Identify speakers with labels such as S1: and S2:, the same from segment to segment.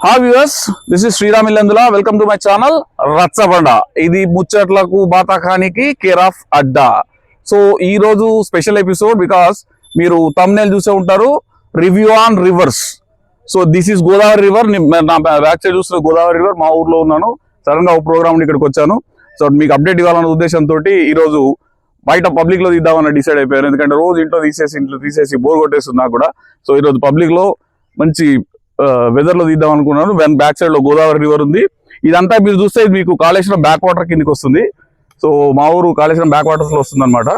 S1: Hi viewers, this is Sriram Illandula. Welcome to my channel Rachabanda. ఇది ముచ్చట్లకు బాతాఖానికి కేర్ ఆఫ్ అడ్డా. సో ఈ రోజు స్పెషల్ ఎపిసోడ్ బికాస్ మీరు thumbnail చూసే ఉంటారు, review on rivers. So this is Godavari river. నా బ్యాక్ సైడ్ చూస్తున్న గోదావరి రివర్. మా ఊర్లో ఉన్నాను, సడన్ గా ఒక ప్రోగ్రామ్ ఇక్కడికి వచ్చాను. సో మీకు అప్డేట్ ఇవ్వాలన్న ఉద్దేశంతో ఈ రోజు బయట పబ్లిక్ లో తీద్దామని డిసైడ్ అయిపోయారు. ఎందుకంటే రోజు ఇంట్లో తీసేసి బోర్ కొట్టేస్తుంది నాకు కూడా. సో ఈ రోజు పబ్లిక్ లో మంచి వెదర్ లో తీద్దాం అనుకున్నాను. బ్యాక్ సైడ్ లో గోదావరి రివర్ ఉంది. ఇదంతా మీరు చూస్తే మీకు కాళేశ్వరం బ్యాక్ వాటర్ కిందకి వస్తుంది. సో మా ఊరు కాళేశ్వరం బ్యాక్ వాటర్స్ లో వస్తుంది అనమాట.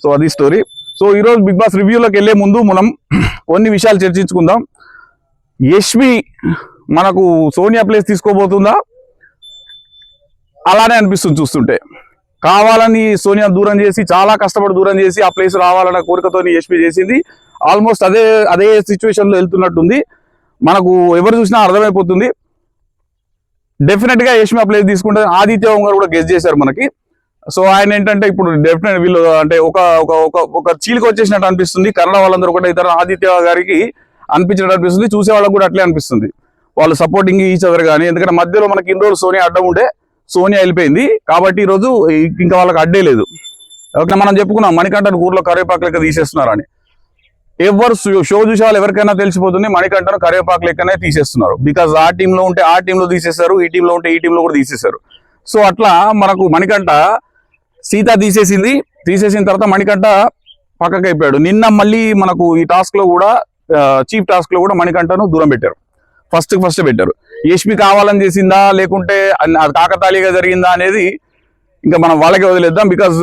S1: సో అది స్టోరీ. సో ఈ రోజు బిగ్ బాస్ రివ్యూలోకి వెళ్లే ముందు మనం కొన్ని విషయాలు చర్చించుకుందాం. యష్మి మనకు సోనియా ప్లేస్ తీసుకోబోతుందా? అలానే అనిపిస్తుంది చూస్తుంటే. కావాలని సోనియా దూరం చేసి, చాలా కష్టపడి దూరం చేసి ఆ ప్లేస్ రావాలన్న కోరికతో యష్మి చేసింది. ఆల్మోస్ట్ అదే సిచ్యువేషన్ లో వెళ్తున్నట్టుంది. మనకు ఎవరు చూసినా అర్థమైపోతుంది. డెఫినెట్ గా యష్మి ఆ ప్లేస్ తీసుకుంటే ఆదిత్య గారు కూడా గెస్ట్ చేశారు మనకి. సో ఆయన ఏంటంటే ఇప్పుడు డెఫినెట్ వీళ్ళు అంటే ఒక చీలికి వచ్చేసినట్టు అనిపిస్తుంది. కన్నడ వాళ్ళందరూ ఒకటే ఇతర ఆదిత్య గారికి అనిపించినట్టు అనిపిస్తుంది. చూసే వాళ్ళకు కూడా అట్లే అనిపిస్తుంది. వాళ్ళు సపోర్టింగ్ ఈచ్ అదర్ కానీ. ఎందుకంటే మధ్యలో మనకి ఇన్ని రోజులు సోనియా అడ్డం ఉంటే సోనియా వెళ్ళిపోయింది కాబట్టి ఈ రోజు ఇంకా వాళ్ళకి అడ్డే లేదు. ఓకే, మనం చెప్పుకున్నాం మణికంఠన్ ఊర్లో కరివేపాకు లెక్క తీసేస్తున్నారని. ఎవరు షో చూసే వాళ్ళు ఎవరికైనా తెలిసిపోతుంది మణికంఠను కరివేపాకు లెక్కనే తీసేస్తున్నారు. బికాజ్ ఆ టీంలో ఉంటే ఆ టీంలో తీసేశారు, ఈ టీంలో ఉంటే ఈ టీంలో కూడా తీసేశారు. సో అట్లా మనకు మణికంఠ సీత తీసేసిన తర్వాత మణికంఠ పక్కకి అయిపోయాడు. నిన్న మళ్ళీ మనకు ఈ టాస్క్ లో కూడా చీఫ్ టాస్క్ లో కూడా మణికంఠను దూరం పెట్టారు. ఫస్ట్ పెట్టారు. యష్మి కావాలని చేసిందా లేకుంటే అది కాకతాళీగా జరిగిందా అనేది ఇంకా మనం వాళ్ళకే వదిలేద్దాం. బికాజ్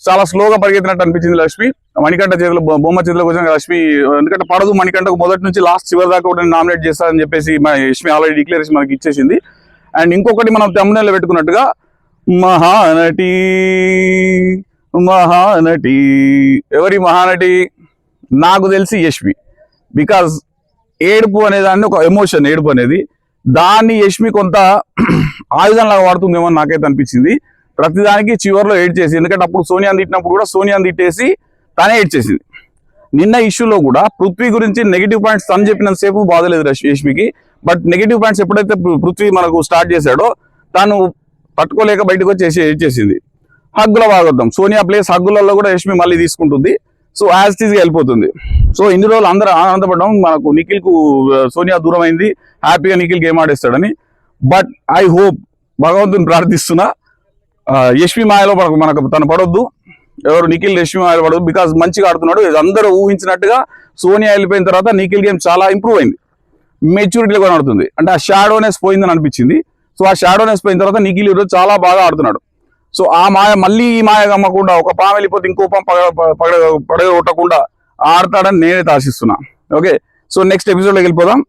S1: చాలా స్లోగా పరిగెత్తినట్టు అనిపించింది లక్ష్మి. మణికంఠ చేతిలో బొమ్మ చేతిలోకి వచ్చిన లక్ష్మి, ఎందుకంటే పడదు మణికంఠకు మొదటి నుంచి లాస్ట్ చివరి దాకా కూడా నామినేట్ చేస్తారని చెప్పేసి యష్మి ఆల్రెడీ డిక్లేరేషన్ మనకి ఇచ్చేసింది. అండ్ ఇంకొకటి మనం thumbnail లో పెట్టుకున్నట్టుగా మహానటి ఎవరి మహానటి నాకు తెలిసి యష్మి. బికాజ్ ఏడుపు అనేదాన్ని ఒక ఎమోషన్, ఏడుపు అనేది దాన్ని యష్మి కొంత ఆయుధంలాగా వాడుతుందేమో నాకైతే అనిపించింది. ప్రతిదానికి చివరిలో ఏడ్ చేసి, ఎందుకంటే అప్పుడు సోనియాని తిట్టినప్పుడు కూడా సోనియాని తిట్టేసి తనే ఏడ్ చేసింది. నిన్న ఇష్యూలో కూడా పృథ్వీ గురించి నెగిటివ్ పాయింట్స్ తను చెప్పినంతసేపు బాధలేదు యష్మికి. బట్ నెగిటివ్ పాయింట్స్ ఎప్పుడైతే పృథ్వీ మనకు స్టార్ట్ చేశాడో తను తట్టుకోలేక బయటకు వచ్చి ఏడ్ చేసింది. హగ్గుల భాగవతం సోనియా ప్లేస్ హగ్గులలో కూడా యష్మి మళ్ళీ తీసుకుంటుంది. సో యాజ్ టీజ్గా వెళ్ళిపోతుంది. సో ఇన్ని రోజులు అందరూ ఆనందపడ్డాం మనకు నిఖిల్కు సోనియా దూరం అయింది, హ్యాపీగా నిఖిల్ గేమ్ ఆడేస్తాడని. బట్ ఐ హోప్, భగవంతుని ప్రార్థిస్తున్నా, యష్మి మాయలో మనకు తను పడొద్దు. ఎవరు నిఖిల్ యష్మి మాయలో పడొద్దు. బికాజ్ మంచిగా ఆడుతున్నాడు. అందరూ ఊహించినట్టుగా సోనియా వెళ్ళిపోయిన తర్వాత నిఖిల్ గేమ్ చాలా ఇంప్రూవ్ అయింది, మెచ్యూరిటీలో కూడా ఆడుతుంది. అంటే ఆ షాడోనెస్ పోయిందని అనిపించింది. సో ఆ షాడోనెస్ పోయిన తర్వాత నిఖిల్ ఈరోజు చాలా బాగా ఆడుతున్నాడు. సో ఆ మాయ మళ్ళీ ఈ మాయ గమ్మకుండా ఒక పాము వెళ్ళిపోతే ఇంకో పాము పడగొట్టకుండా ఆడతాడని నేనైతే ఆశిస్తున్నా. ఓకే, సో నెక్స్ట్ ఎపిసోడ్లోకి వెళ్ళిపోదాం.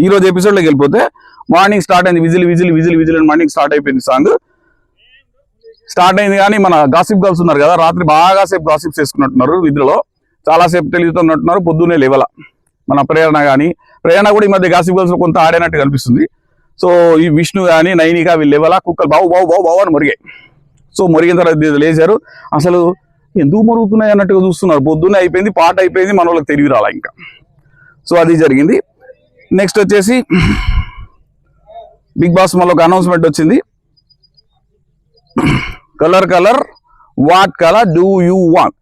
S1: ఈ రోజు ఎపిసోడ్లోకి వెళ్ళిపోతే మార్నింగ్ స్టార్ట్ అయింది. విజిల్ అని మార్నింగ్ స్టార్ట్ అయిపోయింది. సాంగ్ స్టార్ట్ అయింది కానీ మన గాసిప్ గర్ల్స్ ఉన్నారు కదా, రాత్రి బాగా సేపు గాసిప్స్ చేసుకున్నట్టున్నారు. నిద్రలో చాలాసేపు తెలియతున్నట్టున్నారు. పొద్దున్నే లేవల మన ప్రేరణ కూడా ఈ మధ్య గాసిప్ గర్ల్స్ లో కొంత ఆడేనట్టు కనిపిస్తుంది. సో ఈ విష్ణు కానీ నైనిక వీళ్ళు లేవల కుక్కలు బావు అని మరిగాయి. సో మరిగిన తర్వాత లేచారు. అసలు ఎందుకు మరుగుతున్నాయి అన్నట్టుగా చూస్తున్నారు. పొద్దున్నే అయిపోయింది, పాట అయిపోయింది, మన వాళ్ళకి తెలివి రాలా ఇంకా. సో అది జరిగింది. నెక్స్ట్ వచ్చేసి బిగ్ బాస్ మళ్ళీ ఒక అనౌన్స్మెంట్ వచ్చింది. Colour what colour do you want.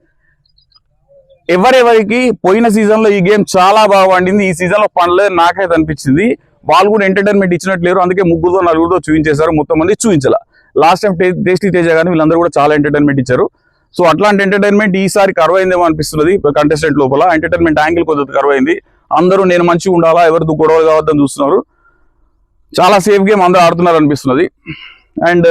S1: ఎవరెవరికి పోయిన సీజన్ లో ఈ గేమ్ చాలా బాగా పండింది, ఈ సీజన్ లో పండలేదు నాకైతే అనిపించింది. వాళ్ళు కూడా ఎంటర్టైన్మెంట్ ఇచ్చినట్లేరు. అందుకే 3-4 చూపించేశారు. మొత్తం మంది చూపించాల. లాస్ట్ టైం టేస్టీ తేజ కానీ వీళ్ళందరూ కూడా చాలా ఎంటర్టైన్మెంట్ ఇచ్చారు. సో అట్లాంటి ఎంటర్టైన్మెంట్ ఈసారి కరువైందేమో అనిపిస్తున్నది. కంటెస్టెంట్ లోపల ఎంటర్టైన్మెంట్ యాంగిల్ కొద్దిగా కరువైంది. అందరూ నేను మంచిగా ఉండాలా, ఎవరితో గొడవ కావద్దని చూస్తున్నారు. చాలా సేఫ్ గేమ్ అందరూ ఆడుతున్నారు అనిపిస్తున్నది. అండ్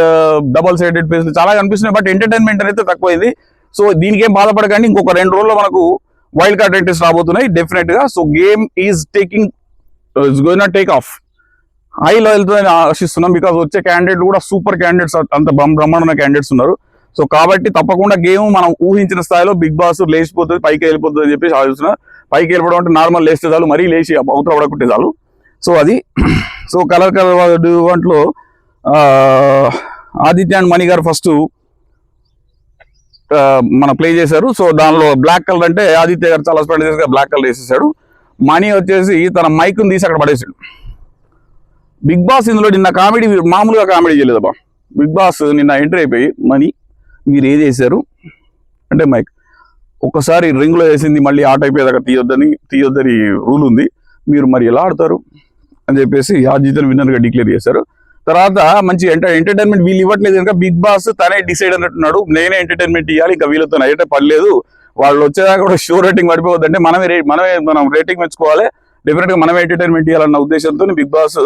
S1: డబల్ సైడెడ్ ఫేస్ చాలా కనిపిస్తున్నాయి. బట్ ఎంటర్టైన్మెంట్ అనేది తక్కువైంది. సో దీనికి ఏం బాధపడకండి. ఇంకొక 2 రోజుల్లో మనకు వైల్డ్ కార్డ్ ఎంట్రీస్ రాబోతున్నాయి డెఫినెట్ గా. So game is going take off. హైలో వెళ్తుందని ఆశిస్తున్నాం. బికాజ్ వచ్చే క్యాండిడేట్ కూడా సూపర్ క్యాండిడేట్స్, అంత బ్రహ్మాండమైన క్యాండిడేట్స్ ఉన్నారు. సో కాబట్టి తప్పకుండా గేమ్ మనం ఊహించిన స్థాయిలో బిగ్ బాస్ లేచిపోతుంది, పైకి వెళ్ళిపోతుంది అని చెప్పేసి ఆలోచన. పైకి వెళ్ళిపోవడం అంటే నార్మల్ లేస్తే చాలు, మరీ లేచి అవతల పడకుంటే చాలు. సో అది. సో కలర్ దాంట్లో ఆదిత్య అండ్ మణి గారు ఫస్ట్ మన ప్లే చేశారు. సో దానిలో బ్లాక్ కలర్ అంటే ఆదిత్య గారు చాలా స్పెండ్ చేసి బ్లాక్ కలర్ వేసేసాడు. మణి వచ్చేసి తన మైక్ని తీసి అక్కడ పడేసాడు. బిగ్ బాస్ ఇందులో నిన్న కామెడీ మామూలుగా కామెడీ చేయలేదబ్బా. బిగ్ బాస్ నిన్న ఎంట్రీ అయిపోయి మనీ మీరు ఏది వేసారు అంటే మైక్ ఒక్కసారి రింగ్లో వేసింది మళ్ళీ ఆట అయిపోయేదాకా తీయొద్దని రూల్ ఉంది, మీరు మరి ఎలా ఆడతారు అని చెప్పేసి ఆదిత్యను విన్నర్గా డిక్లేర్ చేశారు. తర్వాత మంచి ఎంటర్టైన్మెంట్ వీళ్ళు ఇవ్వట్లేదు కనుక బిగ్ బాస్ తనే డిసైడ్ అన్నట్టున్నాడు, నేనే ఎంటర్టైన్మెంట్ ఇవ్వాలి, ఇంకా వీళ్ళతో అయితే పర్లేదు, వాళ్ళు వచ్చేదాకా కూడా షో రేటింగ్ పడిపోవద్దంటే మనం రేటింగ్ మెచ్చుకోవాలి, డెఫినెట్గా మనమే ఎంటర్టైన్మెంట్ ఇవ్వాలన్న ఉద్దేశంతో బిగ్ బాస్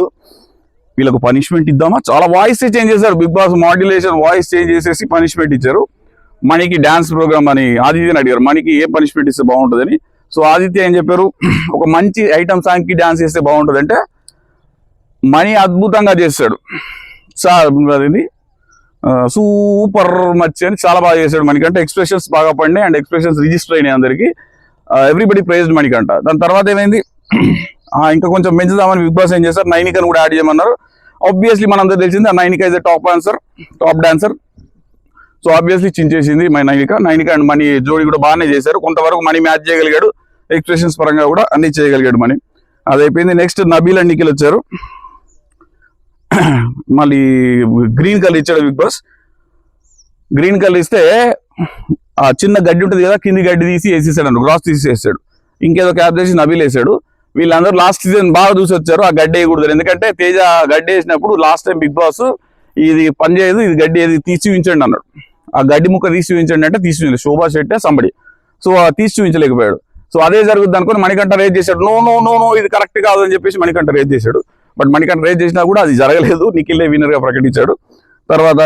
S1: వీళ్ళకు పనిష్మెంట్ ఇద్దామా, చాలా వాయిస్ చేంజ్ చేశారు. Bigg Boss modulation voice change చేసేసి పనిష్మెంట్ ఇచ్చారు. మనీకి డాన్స్ ప్రోగ్రామ్ అని ఆదిత్యని అడిగారు, మనీకి ఏ పనిష్మెంట్ ఇస్తే బాగుంటుందని. సో ఆదిత్య ఏం చెప్పారు, ఒక మంచి ఐటమ్ సాంగ్ కి డాన్స్ చేస్తే బాగుంటుంది అంటే మనీ అద్భుతంగా చేస్తాడు సార్, అది సూపర్ మచ్ అని చాలా బాగా చేశాడు. మనకంటే ఎక్స్ప్రెషన్స్ బాగా పడినాయి అండ్ ఎక్స్ప్రెషన్స్ రిజిస్టర్ అయినాయి అందరికి. ఎవ్రీబడి ప్రైజ్డ్ మనకంట. దాని తర్వాత ఏమైంది, ఇంకా కొంచెం పెంచుదామని బిగ్ బాస్ ఏం చేశారు, నైనికను కూడా యాడ్ చేయమన్నారు. ఆబ్వియస్లీ మనందరూ తెలిసింది ఆ Nainika is top dancer. So obviously చించేసింది నైనిక అండ్ మనీ జోడి కూడా బాగానే చేశారు. కొంతవరకు మనీ మ్యాచ్ చేయగలిగాడు, ఎక్స్ప్రెషన్స్ పరంగా కూడా అన్ని చేయగలిగాడు మనీ. అది అయిపోయింది. నెక్స్ట్ నబీల్ అండ్ నిఖిల్ వచ్చారు. మళ్ళీ గ్రీన్ కలర్ ఇచ్చాడు బిగ్ బాస్. గ్రీన్ కలర్ ఇస్తే ఆ చిన్న గడ్డి ఉంటుంది కదా, కింది గడ్డి తీసి వేసేసాడు అన్న, గ్రాస్ తీసి వేసాడు. ఇంకేదో క్యాప్ చేసి నబీల్ వేసాడు. వీళ్ళందరూ లాస్ట్ సీజన్ బాగా చూసి వచ్చారు, ఆ గడ్డి వేయకూడదు. ఎందుకంటే తేజ గడ్డి వేసినప్పుడు లాస్ట్ టైం బిగ్ బాస్ ఇది పని చేయదు, ఇది గడ్డి ఏది తీసి చూపించండి అన్నాడు. ఆ గడ్డి ముక్క తీసి చూపించండి అంటే తీసి చూపించలేదు, శోభా శెట్టే సంబడి. సో తీసి చూపించలేకపోయాడు. సో అదే జరుగుద్ది అనుకుని మణికంఠ రేజ్ చేశాడు. నో ఇది కరెక్ట్ కాదు అని చెప్పేసి మణికంఠ రేజ్ చేశాడు. బట్ మణికంఠ రేజ్ చేసినా కూడా అది జరగలేదు, నిఖిలే విన్నర్ గా ప్రకటించాడు. తర్వాత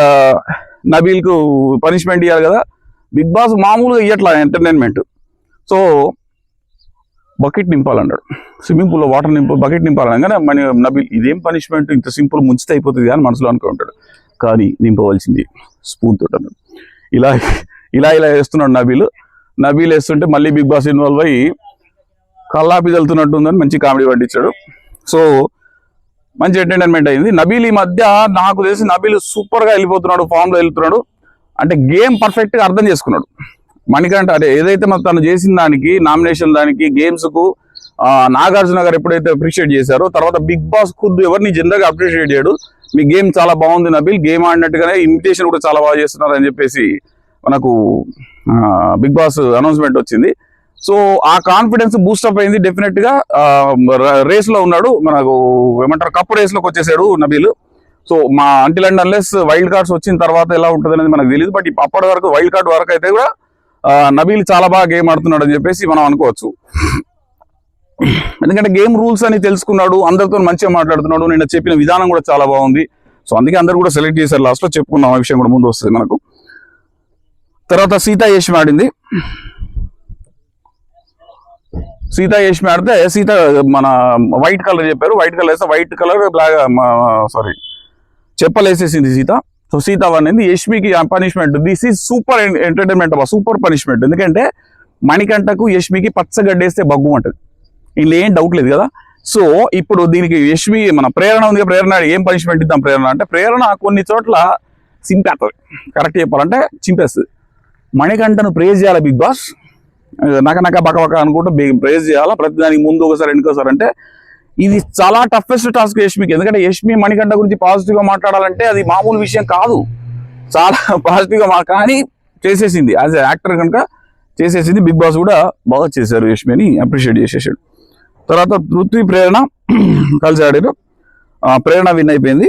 S1: నబీల్కు పనిష్మెంట్ ఇవ్వాలి కదా, బిగ్ బాస్ మామూలుగా ఇవ్వట్లా ఎంటర్టైన్మెంట్. సో బకెట్ నింపాలన్నాడు, స్విమ్మింగ్ పూల్లో వాటర్ బకెట్ నింపాలనగానే నబీల్ ఇదేం పనిష్మెంట్, ఇంత సింపుల్ ముంచితే అయిపోతుంది అని మనసులో అనుకుంటాడు. కానీ నింపవలసింది స్పూన్ తోటి అన్నాడు. ఇలా వేస్తున్నాడు నబీల్ వేస్తుంటే మళ్ళీ బిగ్ బాస్ ఇన్వాల్వ్ అయ్యి కల్లాపి వెళ్తున్నట్టు ఉందని మంచి కామెడీ పండించాడు. సో మంచి ఎంటర్టైన్మెంట్ అయింది. నబీల్ ఈ మధ్య నాకు తెలిసి నబీల్ సూపర్ గా వెళ్ళిపోతున్నాడు, ఫామ్ లో వెళ్తున్నాడు. అంటే గేమ్ పర్ఫెక్ట్ గా అర్థం చేసుకున్నాడు. మణికంఠ అంటే ఏదైతే తను చేసిన దానికి నామినేషన్ దానికి గేమ్స్ కు నాగార్జున గారు ఎప్పుడైతే అప్రిషియేట్ చేశారో, తర్వాత బిగ్ బాస్ ఖుద్దు ఎవరిని జనరల్ గా అప్రిషియేట్ చేయడు. మీ గేమ్ చాలా బాగుంది నబీల్, గేమ్ ఆడినట్టుగానే ఇన్విటేషన్ కూడా చాలా బాగా చేస్తున్నారు అని చెప్పేసి మనకు బిగ్ బాస్ అనౌన్స్మెంట్ వచ్చింది. సో ఆ కాన్ఫిడెన్స్ బూస్టప్ అయింది. డెఫినెట్ గా రేస్ లో ఉన్నాడు, మనకు ఏమంటారు కప్ రేస్ లోకి వచ్చేసాడు నబీల్. సో మా until and unless wild cards వచ్చిన తర్వాత ఎలా ఉంటుంది అనేది మనకు తెలియదు. బట్ అప్పటి వరకు వైల్డ్ కార్డ్ వరకు అయితే కూడా నబీల్ చాలా బాగా గేమ్ ఆడుతున్నాడు అని చెప్పేసి మనం అనుకోవచ్చు. ఎందుకంటే గేమ్ రూల్స్ అని తెలుసుకున్నాడు, అందరితో మంచిగా మాట్లాడుతున్నాడు, నేను చెప్పిన విధానం కూడా చాలా బాగుంది. సో అందుకే అందరు కూడా సెలెక్ట్ చేశారు. లాస్ట్ లో చెప్పుకున్నాం, ఆ విషయం కూడా ముందు వస్తుంది మనకు. తర్వాత సీతా యష్మి ఆడింది. సీతా యష్మి ఆడితే సీత మన వైట్ కలర్ చెప్పారు, వైట్ కలర్ వేస్తే వైట్ కలర్ బ్లాక్ చెప్పలు వేసేసింది సీత. సో సీత అనేది యష్మికి punishment. This is super entertainment, super punishment. ఎందుకంటే మణికంఠకు యష్మికి పచ్చగడ్డేస్తే బగ్గు అంటది, ఇలా ఏం డౌట్ లేదు కదా. సో ఇప్పుడు దీనికి యష్మి మన ప్రేరణ ఉంది, ప్రేరణ ఏం పనిష్మెంట్ ఇద్దాం ప్రేరణ అంటే, ప్రేరణ కొన్ని చోట్ల చింపేస్తుంది, కరెక్ట్ చెప్పాలంటే చింపేస్తుంది. మణికంఠను ప్రేజ్ చేయాలి బిగ్ బాస్, నక బక అనుకుంటూ ప్రేజ్ చేయాలా, ప్రతి దానికి ముందు ఒకసారి ఎన్నికోసారి. అంటే ఇది చాలా టఫెస్ట్ టాస్క్ యష్మికి. ఎందుకంటే యష్మి మణికంఠ గురించి పాజిటివ్ గా మాట్లాడాలంటే అది మామూలు విషయం కాదు, చాలా పాజిటివ్ గా కానీ చేసేసింది. యాజ్ యాక్టర్ కనుక చేసేసింది. బిగ్ బాస్ కూడా బాగా చేశారు, యష్మిని అప్రిషియేట్ చేసేసాడు. తర్వాత పృథ్వీ ప్రేరణ కలిసి ఆడారు, ప్రేరణ విన్ అయిపోయింది.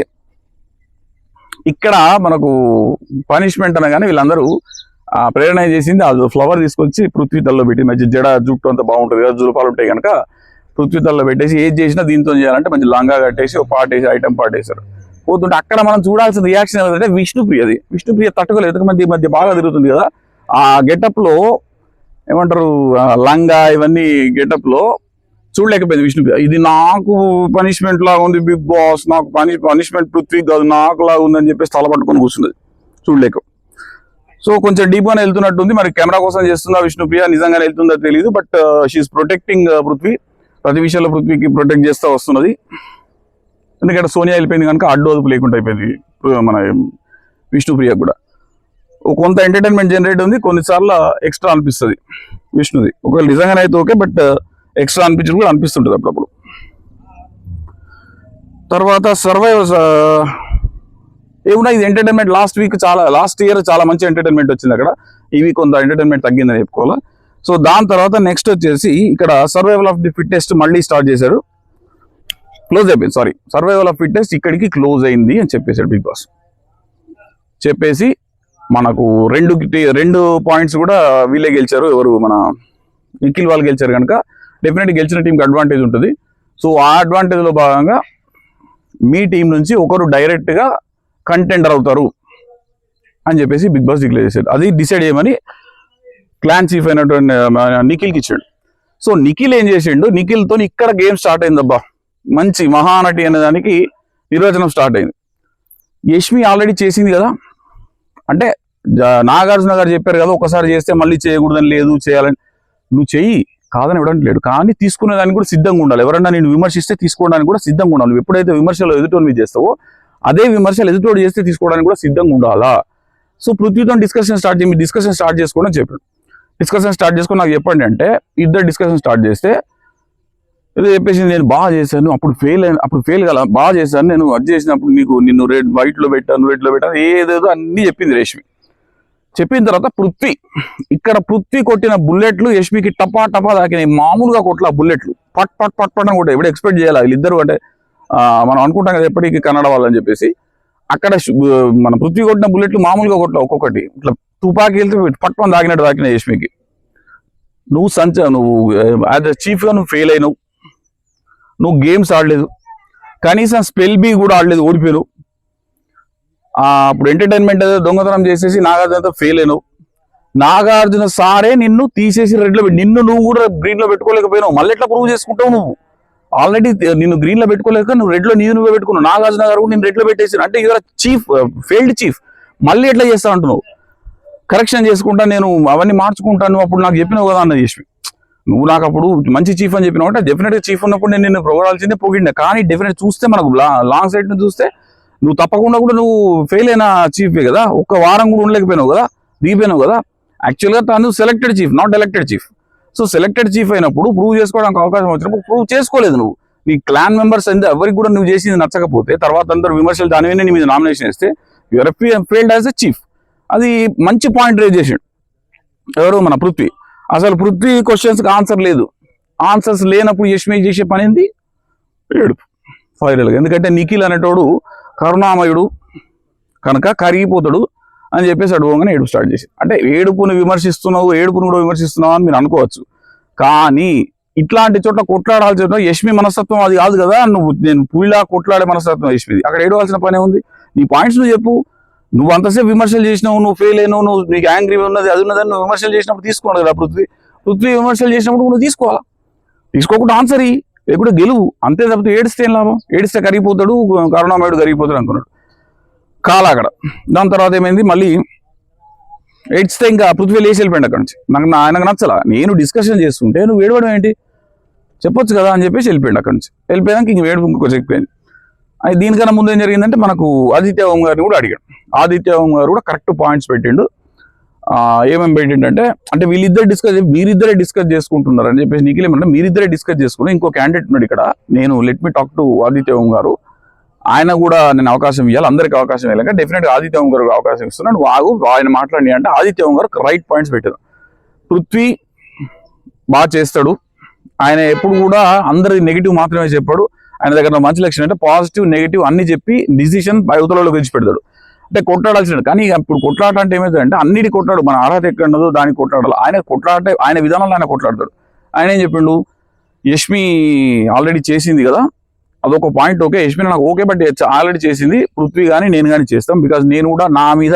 S1: ఇక్కడ మనకు పనిష్మెంట్ అనగానే వీళ్ళందరూ ప్రేరణ చేసింది, అది ఫ్లవర్ తీసుకొచ్చి పృథ్వీ తల్లో పెట్టి, మంచి జడ జుట్టు అంతా బాగుంటుంది కదా, జులుపాలు ఉంటాయి కనుక పృథ్వీ తల్లో పెట్టేసి ఏది చేసినా దీంతో చేయాలంటే మంచి లంగా కట్టేసి ఒక పాటేసి ఐటమ్ పాటేశారు. పోతుంటే అక్కడ మనం చూడాల్సిన రియాక్షన్ ఏమంటే విష్ణుప్రియ తట్టుకోలేదు. ఎందుకంటే మధ్య బాగా తిరుగుతుంది కదా, ఆ గెటప్ లో ఏమంటారు లంగా ఇవన్నీ గెటప్ లో చూడలేకపోయింది విష్ణుప్రియ. ఇది నాకు పనిష్మెంట్ లాగా ఉంది బిగ్ బాస్, నాకు పనిష్మెంట్ పృథ్వీ కాదు నాకు లాగా ఉందని చెప్పేసి తల పట్టుకొని కూర్చున్నది చూడలేక. సో కొంచెం డీప్ గానే వెళ్తున్నట్టుంది, మరి కెమెరా కోసం చేస్తుందా విష్ణుప్రియ, నిజంగానే వెళ్తుందో తెలియదు. బట్ షీఈస్ ప్రొటెక్టింగ్ పృథ్వీ, ప్రతి విషయంలో పృథ్వీకి ప్రొటెక్ట్ చేస్తూ వస్తున్నది. ఎందుకంటే సోనియా వెళ్ళిపోయింది కనుక అడ్డు అదుపు లేకుండా అయిపోయింది మన విష్ణుప్రియ కూడా. కొంత ఎంటర్టైన్మెంట్ జనరేట్ ఉంది, కొన్నిసార్లు ఎక్స్ట్రా అనిపిస్తుంది విష్ణుది. ఒకవేళ నిజంగానే అయితే ఓకే, బట్ ఎక్స్ట్రా అనిపించడం కూడా అనిపిస్తుంటుంది అప్పుడప్పుడు. తర్వాత సర్వైవర్ ఏమున్నా ఇది ఎంటర్టైన్మెంట్ లాస్ట్ ఇయర్ చాలా మంచి ఎంటర్టైన్మెంట్ వచ్చింది అక్కడ. ఈ వీక్ కొంత ఎంటర్టైన్మెంట్ తగ్గిందని చెప్పుకోవాలి. సో దాని తర్వాత నెక్స్ట్ వచ్చేసి ఇక్కడ సర్వైవల్ ఆఫ్ ది ఫిట్టెస్ట్ మళ్ళీ స్టార్ట్ చేశారు. క్లోజ్ అయిపోయింది, సారీ, సర్వైవల్ ఆఫ్ ఫిట్టెస్ట్ ఇక్కడికి క్లోజ్ అయింది అని చెప్పేశాడు బిగ్ బాస్. చెప్పేసి మనకు రెండు పాయింట్స్ కూడా వీళ్ళే గెలిచారు. ఎవరు మన నిఖిల్ వాళ్ళు గెలిచారు కనుక డెఫినెట్గా గెలిచిన టీంకి అడ్వాంటేజ్ ఉంటుంది. సో ఆ అడ్వాంటేజ్లో భాగంగా మీ టీం నుంచి ఒకరు డైరెక్ట్గా కంటెండర్ అవుతారు అని చెప్పేసి బిగ్ బాస్ డిక్లేర్ చేశాడు. అది డిసైడ్ చేయమని క్లాన్ చీఫ్ అయినటువంటి నిఖిల్కి ఇచ్చాడు. సో నిఖిల్ ఏం చేసిండు, నిఖిల్తో ఇక్కడ గేమ్ స్టార్ట్ అయిందబ్బా. మంచి మహానటి అనే దానికి నిర్వచనం స్టార్ట్ అయింది. యష్మి ఆల్రెడీ చేసింది కదా, అంటే నాగార్జున గారు చెప్పారు కదా ఒకసారి చేస్తే మళ్ళీ చేయకూడదని లేదు, చేయాలని. నువ్వు చెయ్యి, కాదని ఇవ్వడానికి లేదు, కానీ తీసుకునే దానికి కూడా సిద్ధంగా ఉండాలి. ఎవరన్నా నేను విమర్శిస్తే తీసుకోవడానికి కూడా సిద్ధంగా ఉండాలి. నువ్వు ఎప్పుడైతే విమర్శలు ఎదుటోని మీద చేస్తావో అదే విమర్శలు ఎదుటోడు చేస్తే తీసుకోవడానికి కూడా సిద్ధంగా ఉండాలా. సో పృథ్వీతో డిస్కషన్ స్టార్ట్ చేసుకోవడం చెప్పాడు. డిస్కషన్ స్టార్ట్ చేసుకొని నాకు చెప్పండి అంటే ఇద్దరు డిస్కషన్ స్టార్ట్ చేస్తే ఏదో చెప్పేసి నేను బాగా చేశాను, అప్పుడు ఫెయిల్ కదా, బాగా చేశాను నేను, అది చేసినప్పుడు నిన్ను వైట్లో పెట్టాను, ఏదేదో అన్నీ చెప్పింది రేష్మి. చెప్పిన తర్వాత పృథ్వీ కొట్టిన బుల్లెట్లు యష్మికి టపా తాకినాయి. మామూలుగా కొట్ల బుల్లెట్లు పట్ అని కొట్టాయి. ఎప్పుడు ఎక్స్పెక్ట్ చేయాలి వీళ్ళిద్దరు, అంటే మనం అనుకుంటాం కదా ఎప్పటికీ కన్నడ వాళ్ళని చెప్పేసి. అక్కడ మన పృథ్వీ కొట్టిన బుల్లెట్లు మామూలుగా కొట్ల, ఒక్కొక్కటి ఇట్లా తుపాకీ వెళ్తే పట్టుకొని తాకినాయి యష్మికి. నువ్వు యాజ్ అ చీఫ్గా నువ్వు ఫెయిల్ అయినావు, నువ్వు గేమ్స్ ఆడలేదు, కనీసం స్పెల్ బీ కూడా ఆడలేదు, ఓడిపోయావు. అప్పుడు ఎంటర్టైన్మెంట్ ఏదో దొంగతనం చేసేసి నాగార్జునతో ఫెయిల్ అయినావు. నాగార్జున సారే నిన్ను తీసేసి రెడ్లో నువ్వు కూడా గ్రీన్ లో పెట్టుకోలేకపోయినావు. మళ్ళీ ఎట్లా ప్రూవ్ చేసుకుంటావు? నువ్వు ఆల్రెడీ నిన్ను గ్రీన్ లో పెట్టుకోలేక నువ్వు రెడ్ లో నువ్వే పెట్టుకున్నావు. నాగార్జున గారు నేను రెడ్ లో పెట్టేసి, అంటే ఇవాళ ఫెయిల్డ్ చీఫ్ మళ్ళీ ఎట్లా చేస్తా అంటున్నావు? కరెక్షన్ చేసుకుంటా, నేను అవన్నీ మార్చుకుంటాను, అప్పుడు నాకు చెప్పినావు కదా అన్న యష్మి. నువ్వు నాకు అప్పుడు మంచి చీఫ్ అని చెప్పినావు అంటే డెఫినెట్గా చీఫ్ ఉన్నప్పుడు నేను నిన్ను పొగడాల్సిందే, పొగిడినా. కానీ డెఫినెట్ చూస్తే మనకు లాంగ్ సైడ్ నుంచి చూస్తే నువ్వు తప్పకుండా కూడా నువ్వు ఫెయిల్ అయిన చీఫే కదా. ఒక్క వారం కూడా ఉండలేకపోయినావు కదా, దిగిపోయినావు కదా. యాక్చువల్గా తను selected chief, not elected chief. So selected chief అయినప్పుడు ప్రూవ్ చేసుకోవడానికి అవకాశం వచ్చినప్పుడు ప్రూవ్ చేసుకోలేదు నువ్వు. నీ క్లాన్ మెంబర్స్ ఎవరికి కూడా నువ్వు చేసింది నచ్చకపోతే తర్వాత అందరూ విమర్శలు దాని మీద నీ మీద నామినేషన్ వేస్తే your failed as a chief. అది మంచి పాయింట్ రేజ్ చేసాడు ఎవరు, మన పృథ్వీ. అసలు పృథ్వీ క్వశ్చన్స్కి ఆన్సర్ లేదు. ఆన్సర్స్ లేనప్పుడు యష్మి చేసే పని ఏంది? ఏడుపు ఫైనల్గా. ఎందుకంటే నిఖిల్ అనేటోడు కరుణామయుడు కనుక కరిగిపోతాడు అని చెప్పేసి అడుగుగానే ఏడుపు స్టార్ట్ చేసి, అంటే ఏడుపును కూడా విమర్శిస్తున్నావు అని మీరు అనుకోవచ్చు. కానీ ఇట్లాంటి చోట్ల కొట్లాడాల్సిన చోట్ల యష్మి మనస్తత్వం అది కాదు కదా. నేను పులిలా కొట్లాడే మనస్తత్వం యష్మిది. అక్కడ ఏడవలసిన పనే ఉంది. నీ పాయింట్స్ నువ్వు చెప్పు. నువ్వు అంతసేపు విమర్శలు చేసినావు, నువ్వు ఫెయిల్ అయినావు, నీకు యాంగ్రీ ఉన్నది అది ఉన్నదని నువ్వు విమర్శలు చేసినప్పుడు తీసుకోవాలి కదా. పృథ్వీ విమర్శలు చేసినప్పుడు నువ్వు తీసుకోవాలా. తీసుకోకుండా ఆన్సర్ ఇయ్యి, లేకుంటే గెలువు. అంతే తప్పితే ఏడిస్తే ఏం లాభం? ఏడిస్తే కరిగిపోతాడు, కరుణామయుడు కరిగిపోతాడు అనుకున్నాడు కాలా అక్కడ. దాని తర్వాత ఏమైంది, మళ్ళీ ఏడ్స్తే ఇంకా పృథ్వీ లేచి వెళ్ళిపోయింది అక్కడ నుంచి. ఆయనకు నచ్చలా. నేను డిస్కషన్ చేస్తుంటే నువ్వు ఏడవడం ఏంటి, చెప్పొచ్చు కదా అని చెప్పేసి వెళ్ళిపోయింది అక్కడ నుంచి. వెళ్ళిపోయాక ఇంక ఏడుపు ఇంకొంచెం ఎక్కువైంది. అది దీనికన్నా ముందు ఏం జరిగిందంటే మనకు ఆదిత్య ఓం గారిని కూడా అడిగాడు. ఆదిత్య ఓం గారు కూడా కరెక్ట్ పాయింట్స్ పెట్టిండు. ఏమేమి పెట్టిండంటే, అంటే మీరిద్దరే డిస్కస్ చేసుకుంటున్నారు అని చెప్పేసి నిఖిల్ ఏమంటే మీరిద్దరే డిస్కస్ చేసుకుని ఇంకో క్యాండిడేట్ ఉన్నాడు ఇక్కడ, నేను let me talk to Aditya Om గారు, ఆయన కూడా నేను అవకాశం ఇవ్వాలి, అందరికీ అవకాశం ఇవ్వాలి, డెఫినెట్గా ఆదిత్య ఓం గారు అవకాశం ఇస్తున్నాను, ఆగు ఆయన మాట్లాడి అంటే ఆదిత్య ఓం గారు రైట్ పాయింట్స్ పెట్టారు. పృథ్వీ బాగా చేస్తాడు, ఆయన ఎప్పుడు కూడా అందరి నెగిటివ్ మాత్రమే చెప్పాడు. ఆయన దగ్గర మంచి లక్షణం అంటే పాజిటివ్ నెగిటివ్ అన్ని చెప్పి డిసిషన్ అవతలలో గెలిచి పెడతాడు. అంటే కొట్లాడాల్సిన, కానీ ఇప్పుడు కొట్లాట అంటే ఏమైందంటే అన్నిటి కొట్లాడు, మన అర్హత ఎక్కడ ఉన్నదో దానికి కొట్లాడాలి. ఆయన విధానంలో ఆయన కొట్లాడతాడు. ఆయన ఏం చెప్పిండు, యష్మి ఆల్రెడీ చేసింది కదా అదొక పాయింట్, ఓకే యష్మి నాకు ఓకే, బట్ ఆల్రెడీ చేసింది పృథ్వీ కానీ నేను కానీ చేస్తాం, బికాజ్ నేను కూడా నా మీద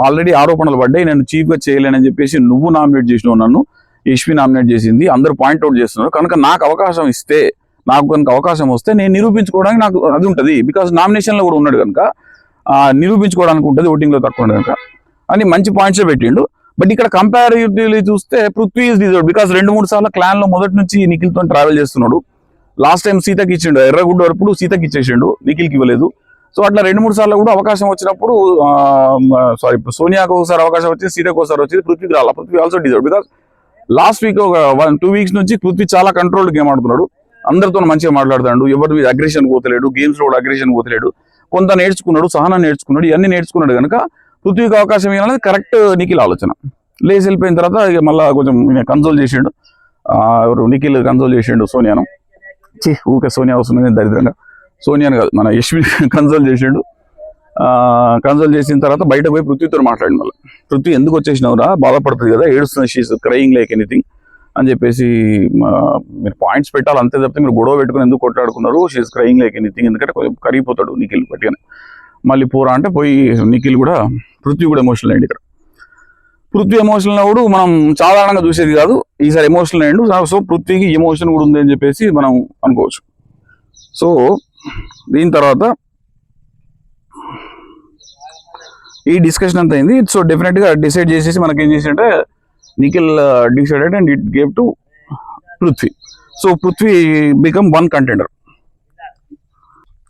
S1: ఆల్రెడీ ఆరోపణలు పడ్డాయి, నేను చీఫ్గా చేయలేనని చెప్పేసి నువ్వు నామినేట్ చేసినావు, నన్ను యష్మి నామినేట్ చేసింది, అందరూ పాయింట్అవుట్ చేస్తున్నారు, కనుక నాకు అవకాశం ఇస్తే, నాకు కనుక అవకాశం వస్తే నేను నిరూపించుకోవడానికి నాకు అది ఉంటుంది, బికాజ్ నామినేషన్లో కూడా ఉన్నాడు కనుక నిరూపించుకోవడానికి ఉంటుంది, ఓటింగ్లో తక్కువ ఉండదు కనుక అని మంచి పాయింట్సే పెట్టిండు. బట్ ఇక్కడ కంపారిటివ్లీ చూస్తే పృథ్వీ ఈజ్ డిజర్వ్డ్, బికాజ్ 2-3 సార్లు క్లాన్లో మొదటి నుంచి నిఖిల్తో ట్రావెల్ చేస్తున్నాడు. లాస్ట్ టైం సీతకి ఇచ్చిండు, ఎర్రగుడ్డ వరకు సీతకి ఇచ్చేసిండు, నిఖిల్కి ఇవ్వలేదు. సో అట్లా 2-3 సార్లు కూడా అవకాశం వచ్చినప్పుడు సోనియాకు ఒకసారి అవకాశం వచ్చింది, సీతకు ఒకసారి వచ్చింది, పృథ్వీకి రాలా. Prithvi also deserved, because last week ఒక 2 వీక్స్ నుంచి పృథ్వీ చాలా కంట్రోల్డ్ గేమ్ ఆడుతున్నాడు. అందరితో మంచిగా మాట్లాడతాడు, ఎవరి మీద అగ్రెషన్ పోతలేడు, గేమ్స్ లో కూడా అగ్రెషన్ పోతలేడు, కొంత నేర్చుకున్నాడు, సహనం నేర్చుకున్నాడు, ఇవన్నీ నేర్చుకున్నాడు కనుక పృథ్వీకి అవకాశం ఇవ్వాలనేది కరెక్ట్ నిఖిల్ ఆలోచన. లేచి వెళ్ళిపోయిన తర్వాత ఇక మళ్ళీ కొంచెం కన్సోల్ చేసిండు, ఎవరు నిఖిల్ కన్సోల్ చేసిండు సోనియాను. ఊకే సోనియా వస్తుంది దరిద్రంగా, సోనియాను కాదు మన యశ్వి కన్సోల్ చేసిండు. కన్సల్ట్ చేసిన తర్వాత బయట పోయి పృథ్వీతో మాట్లాడి మళ్ళీ, పృథ్వీ ఎందుకు వచ్చేసినవురా, బాధపడుతుంది కదా, ఏడుస్తుంది, షీస్ క్రయింగ్ లైక్ ఎనీథింగ్ అని చెప్పేసి, మీరు పాయింట్స్ పెట్టాలి అంతే తప్పితే మీరు గొడవ పెట్టుకుని ఎందుకు కొట్లాడుకున్నారు, షీస్ క్రయింగ్ లైక్ ఎనీథింగ్, ఎందుకంటే కరిగిపోతాడు నిఖిల్ పట్టిగానే. మళ్ళీ పోరా అంటే పోయి నిఖిల్ కూడా, పృథ్వీ కూడా ఎమోషనల్ అయ్యింది. ఇక్కడ పృథ్వీ ఎమోషనల్ అవ్వడు మనం సాధారణంగా చూసేది కాదు, ఈసారి ఎమోషనల్ అయ్యిండు. సో పృథ్వీకి ఎమోషన్ కూడా ఉంది అని చెప్పేసి మనం అనుకోవచ్చు. సో దీని తర్వాత ఈ డిస్కషన్ అంతా అయింది. సో డెఫినెట్ గా డిసైడ్ చేసేసి మనకి ఏం చేసిందంటే Nikhil decided and it gave to Prithvi. So Prithvi become one contender.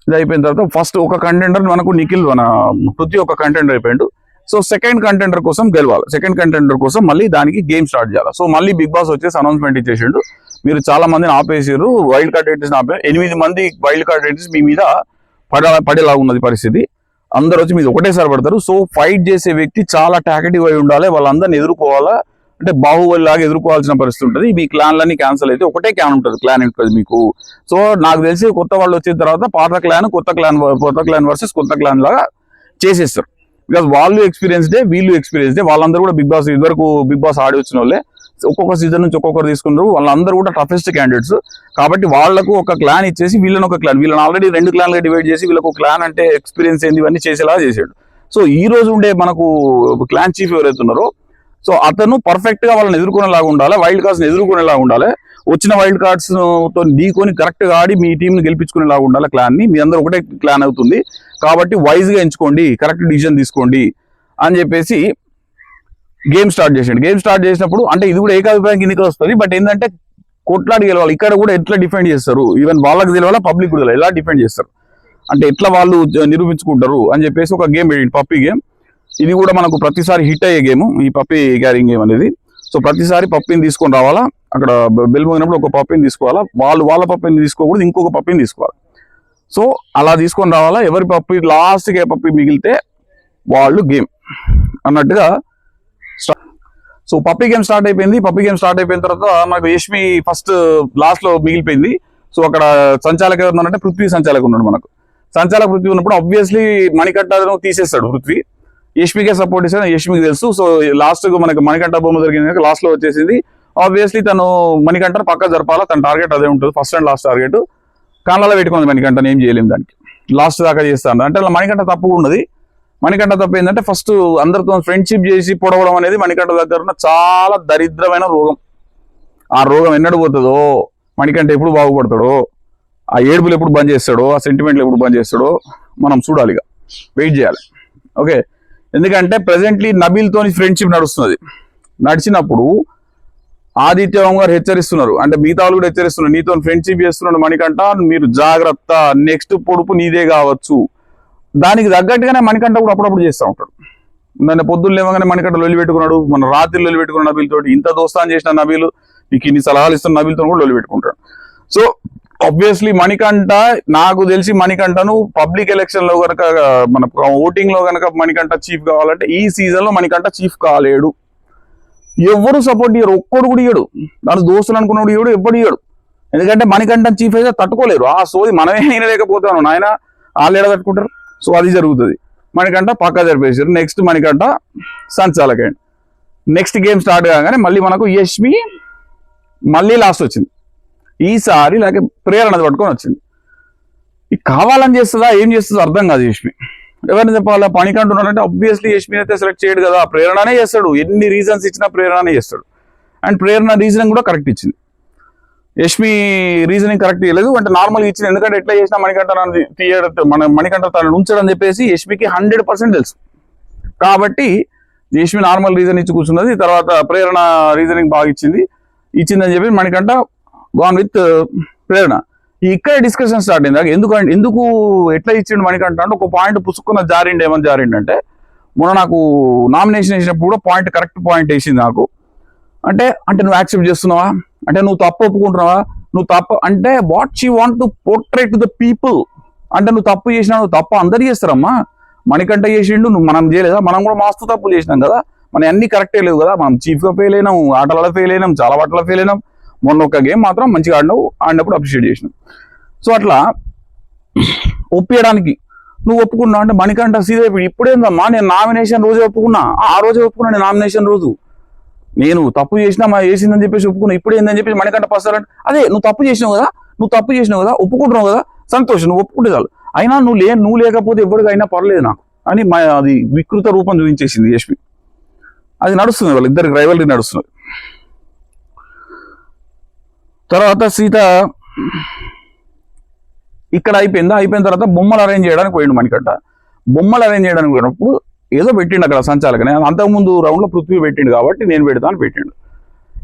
S1: ఇది అయిపోయిన తర్వాత ఫస్ట్ ఒక కంటెండర్ మనకు నిఖిల్, మన పృథ్వీ ఒక కంటెండర్ అయిపోయాడు. సో సెకండ్ కంటెండర్ కోసం గెలవాలి, సెకండ్ కంటెండర్ కోసం మళ్ళీ దానికి గేమ్ స్టార్ట్ చేయాలి. సో మళ్ళీ బిగ్ బాస్ వచ్చేసి అనౌన్స్మెంట్ ఇచ్చేసిండు, మీరు చాలా మందిని ఆపేసారు, వైల్డ్ కార్డ్ ఎంట్రీస్ ఆపేసారు, 8 మంది వైల్డ్ కార్డ్ ఎంట్రీస్ మీ మీద పడేలా ఉన్నది పరిస్థితి, అందరు వచ్చి మీద ఒకటేసారి పడతారు. సో ఫైట్ చేసే వ్యక్తి చాలా టాకెటివ్ అయి ఉండాలి, వాళ్ళందరిని ఎదుర్కోవాలా, అంటే బాహుబలి లాగా ఎదుర్కోవాల్సిన పరిస్థితి ఉంటుంది. మీ క్లాన్లన్నీ క్యాన్సిల్ అయితే ఒకటే క్లాన్ ఉంటుంది మీకు. సో నాకు తెలిసి కొత్త వాళ్ళు వచ్చిన తర్వాత పాత క్లాన్ కొత్త క్లాన్ వర్సెస్ కొత్త క్లాన్ లాగా చేసేస్తారు. బికాస్ వాళ్ళు ఎక్స్పీరియన్స్డే, వీళ్ళు ఎక్స్పీరియన్స్డే, వాళ్ళందరూ కూడా బిగ్ బాస్ ఇదివరకు బిగ్ బాస్ ఆడి వచ్చిన వాళ్ళే, ఒక్కొక్క సీజన్ నుంచి ఒక్కొక్కరు తీసుకున్నారు, వాళ్ళందరూ కూడా టఫెస్ట్ క్యాండిడేట్స్. కాబట్టి వాళ్లకు ఒక క్లాన్ ఇచ్చేసి వీళ్ళని ఒక క్లాన్, వీళ్ళని ఆల్రెడీ 2 క్లాన్లుగా డివైడ్ చేసి వీళ్ళకు క్లాన్ అంటే ఎక్స్పీరియన్స్ ఏంది ఇవన్నీ చేసేలా చేశాడు. సో ఈ రోజు ఉండే మనకు క్లాన్ చీఫ్ ఎవరైతే ఉన్నారో, సో అతను పర్ఫెక్ట్ గా వాళ్ళని ఎదుర్కొనేలాగా ఉండాలి, వైల్డ్ కార్డ్స్ ఎదుర్కొనేలాగా ఉండాలి, వచ్చిన వైల్డ్ కార్డ్స్ తో ఢీకొని కరెక్ట్ గా ఆడి మీ టీం ని గెలిపించుకునేలాగా ఉండాలి క్లాన్ ని. మీ అందరూ ఒకటే క్లాన్ అవుతుంది కాబట్టి వైజ్ గా ఎంచుకోండి, కరెక్ట్ డిసిజన్ తీసుకోండి అని చెప్పేసి గేమ్ స్టార్ట్ చేసాడు. గేమ్ స్టార్ట్ చేసినప్పుడు అంటే ఇది కూడా ఏకాభిప్రాయం కిందకి వస్తుంది, బట్ ఏంటంటే కొట్లాడి గెలవాలి. ఇక్కడ కూడా ఎట్లా డిఫెండ్ చేస్తారు, ఈవెన్ వాళ్ళకి తెలియాలా, పబ్లిక్ కూడా ఎలా డిఫెండ్ చేస్తారు, అంటే ఎట్లా వాళ్ళు నిరూపించుకుంటారు అని చెప్పేసి ఒక గేమ్ పెట్టింది, పప్పీ గేమ్. ఇది కూడా మనకు ప్రతిసారి హిట్ అయ్యే గేమ్ ఈ పప్పీ క్యారింగ్ గేమ్ అనేది. సో ప్రతిసారి పప్పీని తీసుకొని రావాలా, అక్కడ బెల్ మోగినప్పుడు ఒక పప్పీని తీసుకోవాలా, వాళ్ళ పప్పీని తీసుకోకూడదు, ఇంకొక పప్పీని తీసుకోవాలి. సో అలా తీసుకొని రావాలా, ఎవరి పప్పీ లాస్ట్కి ఏ పప్పీ మిగిలితే వాళ్ళు గేమ్ అన్నట్టుగా. సో పప్పీ గేమ్ స్టార్ట్ అయిపోయింది. పప్పీ గేమ్ స్టార్ట్ అయిపోయిన తర్వాత నాకు యష్మి ఫస్ట్ లాస్ట్ లో మిగిలిపోయింది. సో అక్కడ సంచాలక ఎవరు ఉన్నారంటే పృథ్వీ సంచాలక ఉన్నాడు. మనకు సంచాలక పృథ్వీ ఉన్నప్పుడు ఆబ్వియస్లీ మణికంఠను తీసేస్తాడు పృథ్వీ, యష్మికే సపోర్ట్ ఇస్తాడు, యష్మికి తెలుసు. సో లాస్ట్ మనకి మణికంఠ బొమ్మ జరిగింది, లాస్ట్ లో వచ్చేసింది. ఆబ్వియస్లీ తను మణికంఠ పక్క జరపాలా, తన టార్గెట్ అదే ఉంటుంది, ఫస్ట్ అండ్ లాస్ట్ టార్గెట్. కాళ్ళలో పెట్టుకుంది మణికంఠను, ఏం చేయలేము దానికి, లాస్ట్ దాకా చేస్తాను అంటే అలా మణికంఠ తప్పు ఉన్నది. మణికంఠ తప్పు ఏంటంటే ఫస్ట్ అందరితో ఫ్రెండ్షిప్ చేసి పొడవడం అనేది మణికంఠ దగ్గర ఉన్న చాలా దరిద్రమైన రోగం. ఆ రోగం ఎన్నడు పోతుందో, మణికంఠ ఎప్పుడు బాగుపడతాడో, ఆ ఏడుపులు ఎప్పుడు బంద్ చేస్తాడో, ఆ సెంటిమెంట్లు ఎప్పుడు బంద్ చేస్తాడో మనం చూడాలి, ఇక వెయిట్ చేయాలి. ఓకే, ఎందుకంటే ప్రెసెంట్లీ నబీల్తోని ఫ్రెండ్షిప్ నడుస్తున్నది. నడిచినప్పుడు ఆదిత్య గారు హెచ్చరిస్తున్నారు, అంటే మిగతా వాళ్ళు కూడా హెచ్చరిస్తున్నారు, నీతో ఫ్రెండ్షిప్ చేస్తున్నాడు మణికంఠ, మీరు జాగ్రత్త, నెక్స్ట్ పొడుపు నీదే కావచ్చు. దానికి తగ్గట్టుగానే మణికంఠ కూడా అప్పుడప్పుడు చేస్తూ ఉంటాడు. నన్ను పొద్దున్న లేవగానే మణికంఠ లొల్లి పెట్టుకున్నాడు, మన రాత్రి లొల్లి పెట్టుకున్న నబీల్ తోటి, ఇంత దోస్తాన్ చేసిన నబీలు నీకు ఇన్ని సలహాలు ఇస్తున్న నబీల్తో కూడా లొల్లి పెట్టుకుంటాడు. సో ఆబ్వియస్లీ మణికంఠ, నాకు తెలిసి మణికంఠను పబ్లిక్ ఎలక్షన్ లో కనుక మన ఓటింగ్ లో కనుక మణికంఠ చీఫ్ కావాలంటే ఈ సీజన్ లో మణికంఠ చీఫ్ కాలేడు. ఎవరు సపోర్ట్ ఇయ్యరు, ఒక్కడు కూడా ఇయ్యడు, దాని దోస్తులు అనుకున్నాడు ఇయ్యడు, ఎప్పుడు ఇయ్యడు. ఎందుకంటే మణికంఠ చీఫ్ అయితే తట్టుకోలేరు, ఆ సోది మనమే అయినలేకపోతాను నాయన, వాళ్ళు ఏడ తట్టుకుంటారు. సో అది జరుగుతుంది. మణికంఠ పక్కా జరిపేసారు. నెక్స్ట్ మణికంఠ సంచాలకండి. నెక్స్ట్ గేమ్ స్టార్ట్ కాగానే మళ్ళీ మనకు యష్మి మళ్ళీ లాస్ట్ వచ్చింది. ఈసారి లేక ప్రేరణది పట్టుకొని వచ్చింది. ఇది కావాలని చేస్తుందా ఏం చేస్తుందో అర్థం కాదు. యష్మి ఎవరిని చెప్పాలా, మణికంఠ ఉన్నాడంటే ఆబ్వియస్లీ యష్మిని అయితే సెలెక్ట్ చేయడు కదా, ప్రేరణనే చేస్తాడు. ఎన్ని రీజన్స్ ఇచ్చినా ప్రేరణనే చేస్తాడు. అండ్ ప్రేరణ రీజనింగ్ కూడా కరెక్ట్ ఇచ్చింది. యష్మి రీజనింగ్ కరెక్ట్ ఇవ్వలేదు, అంటే నార్మల్గా ఇచ్చింది. ఎందుకంటే ఎట్లా చేసినా మణికంఠ మణికంఠ తనను ఉంచడం చెప్పేసి యష్మికి 100% తెలుసు. కాబట్టి యష్మి నార్మల్ రీజన్ ఇచ్చి కూర్చున్నది. తర్వాత ప్రేరణ రీజనింగ్ బాగా ఇచ్చిందని చెప్పి మణికంఠ గాన్ విత్ ప్రేరణ. ఇక్కడ డిస్కషన్ స్టార్ట్ అయింది. ఎందుకు ఎట్లా ఇచ్చిండు మణికంఠ అంటే ఒక పాయింట్ పుసుకున్న ఏమని జారిండంటే, మొన్న నాకు నామినేషన్ వేసినప్పుడు కూడా కరెక్ట్ పాయింట్ వేసింది నాకు. అంటే నువ్వు యాక్సెప్ట్ చేస్తున్నావా, అంటే నువ్వు తప్పు ఒప్పుకుంటున్నావా, నువ్వు తప్పు అంటే what she want to portray to the people. అంటే నువ్వు తప్పు చేసినా నువ్వు తప్పు అందరు చేస్తారమ్మా. మణికంఠ చేసిండు, నువ్వు మనం చేయలేదా? మనం కూడా మస్తు తప్పులు చేసినాం కదా, మన అన్ని కరెక్టే లేవు కదా. మనం చీఫ్గా ఫెయిల్ అయినాం, ఆటలలో ఫెయిల్ అయినాం, చాలా వాటిలో ఫెయిల్ అయినాం. మొన్న ఒక గేమ్ మాత్రం మంచిగా ఆడినప్పుడు అప్రిషియేట్ చేసినాం. సో అట్లా ఒప్పించడానికి నువ్వు ఒప్పుకున్నావు అంటే మణికంఠ సీదా ఇప్పుడేందమ్మా, నేను నామినేషన్ రోజే ఒప్పుకున్నా, ఆ రోజే ఒప్పుకున్నా. నేను నామినేషన్ రోజు నేను తప్పు చేసినా చేసిందని చెప్పేసి ఒప్పుకున్నా, ఇప్పుడు ఏందని చెప్పేసి మణికంఠ పస్తారంటే అదే నువ్వు తప్పు చేసినావు కదా, ఒప్పుకుంటున్నావు కదా, సంతోషం, నువ్వు ఒప్పుకుంటే చాలు. అయినా నువ్వు లేకపోతే ఎవరికైనా పర్లేదు నాకు అని అది వికృత రూపం చూపించేసింది యష్మి. అది నడుస్తుంది, వాళ్ళిద్దరికి రైవల్రీ నడుస్తుంది. తర్వాత సీత ఇక్కడ అయిపోయిన తర్వాత బొమ్మలు అరేంజ్ చేయడానికి పోయిండు మణికంఠ. బొమ్మలు అరేంజ్ చేయడానికి పోయినప్పుడు ఏదో పెట్టిండు అక్కడ సంచాలకనే. అంతకుముందు రౌండ్ లో పృథ్వీ పెట్టిండు కాబట్టి నేను పెడతాను పెట్టిండు.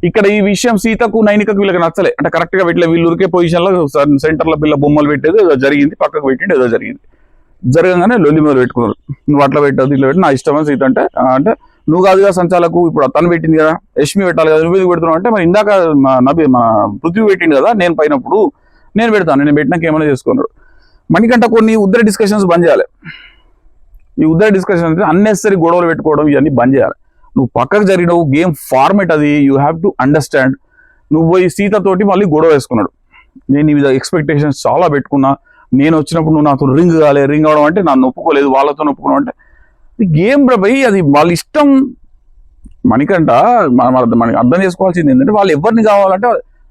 S1: ఇక్కడ ఈ విషయం సీతకు నైనికకు వీళ్ళకి నచ్చలే. అంటే కరెక్ట్ గా పెట్టలే, వీళ్ళు ఉరికే పొజిషన్ లో సెంటర్ లో పిల్ల బొమ్మలు పెట్టేది ఏదో జరిగింది, పక్కకు పెట్టిండు ఏదో జరిగింది. జరగగానే లొల్లి మొదలు పెట్టుకున్నారు. నువ్వు అట్లా పెట్టదు ఇట్లా పెట్టి నా ఇష్టమని సీత అంటే నువ్వు కాదుగా సంచాలకు, ఇప్పుడు తను పెట్టింది కదా, యష్మి పెట్టాలి కదా, నువ్వు పెడుతున్నావు అంటే మరి ఇందాక మన పృథ్వీ పెట్టిండు కదా, నేను పైనప్పుడు నేను పెడతాను, నేను పెట్టినాక ఏమైనా చేసుకున్నాడు. మణికంఠ కొన్ని ఉద్దర డిస్కషన్స్ బంద్ చేయాలి. ఈ ఉద్దర డిస్కషన్ అంటే అన్నెసరీ గొడవలు పెట్టుకోవడం ఇవన్నీ బంద్ చేయాలి. నువ్వు పక్కకు జరిగినవు, గేమ్ ఫార్మేట్ అది, యూ హ్యావ్ టు అండర్స్టాండ్. నువ్వు పోయి సీతతోటి మళ్ళీ గొడవ వేసుకున్నాడు. నేను ఈ ఎక్స్పెక్టేషన్స్ చాలా పెట్టుకున్నా, నేను వచ్చినప్పుడు నువ్వు నాతో రింగ్ అవడం అంటే నన్ను ఒప్పుకోలేదు, వాళ్ళతో ఒప్పుకున్నావు అంటే గేమ్ పోయి అది వాళ్ళ ఇష్టం. మణికంఠ మనకి అర్థం చేసుకోవాల్సింది ఏంటంటే వాళ్ళు ఎవరిని కావాలంటే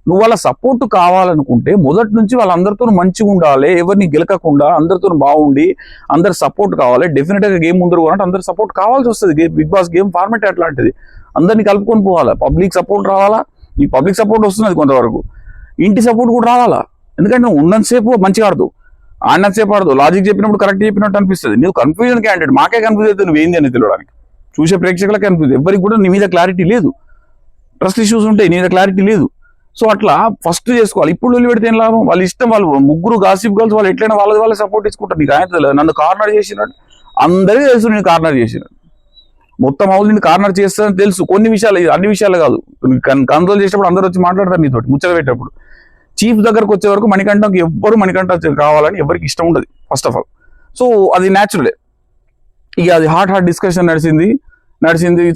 S1: నువ్వు వాళ్ళ సపోర్ట్ కావాలనుకుంటే మొదటి నుంచి వాళ్ళందరితో మంచిగా ఉండాలి, ఎవరిని గెలకకుండా అందరితో బాగుండి అందరు సపోర్ట్ కావాలి. డెఫినెట్ గా గేమ్ ముందరు అంటే అందరు సపోర్ట్ కావాల్సి వస్తుంది. బిగ్ బాస్ గేమ్ ఫార్మేట్ అట్లాంటిది, అందరినీ కలుపుకొని పోవాలా, పబ్లిక్ సపోర్ట్ రావాలా. ఈ పబ్లిక్ సపోర్ట్ వస్తున్నది కొంతవరకు, ఇంటి సపోర్ట్ కూడా రావాలా. ఎందుకంటే నువ్వు ఉన్నంతసేపు మంచిగా ఆడుతూ, ఆడినంతసేపు ఆడదు, లాజిక్ చెప్పినప్పుడు కరెక్ట్ చెప్పినట్టు అనిపిస్తుంది. నువ్వు కన్ఫ్యూజన్ క్యాండిడేట్, మాకే కన్ఫ్యూజ్ అయితే నువ్వు ఏంది అని తెలియడానికి, చూసే ప్రేక్షకులకు కన్ఫ్యూజ్, ఎవరికి కూడా నీ మీద క్లారిటీ లేదు, ట్రస్ట్ ఇష్యూస్ ఉంటాయి, నీ మీద క్లారిటీ లేదు. సో అట్లా ఫస్ట్ చేసుకోవాలి. ఇప్పుడు వదిలి పెడితే ఏం లాభం? వాళ్ళ ఇష్టం, వాళ్ళు ముగ్గురు గాసిప్ గర్ల్స్, వాళ్ళు ఎట్లయినా వాళ్ళ సపోర్ట్ ఇచ్చుకుంటారు. నీకు ఆయన తెలియదు, నన్ను కార్నర్ చేసినట్టు అందరికీ తెలుసు, నేను కార్నర్ చేసినట్టు, మొత్తం అవును నేను కార్నర్ చేస్తానని తెలుసు. కొన్ని విషయాలు, అన్ని విషయాలు కాదు, కంట్రోల్ చేసేటప్పుడు అందరూ వచ్చి మాట్లాడతారు నీతో ముచ్చట పెట్టేటప్పుడు. చీఫ్ దగ్గరకు వచ్చే వరకు మణికంఠకి ఎవ్వరు మణికంఠ కావాలని ఎవరికి ఇష్టం ఉండదు ఫస్ట్ ఆఫ్ ఆల్. సో అది న్యాచురలే. ఇక అది హాట్ డిస్కషన్ నడిచింది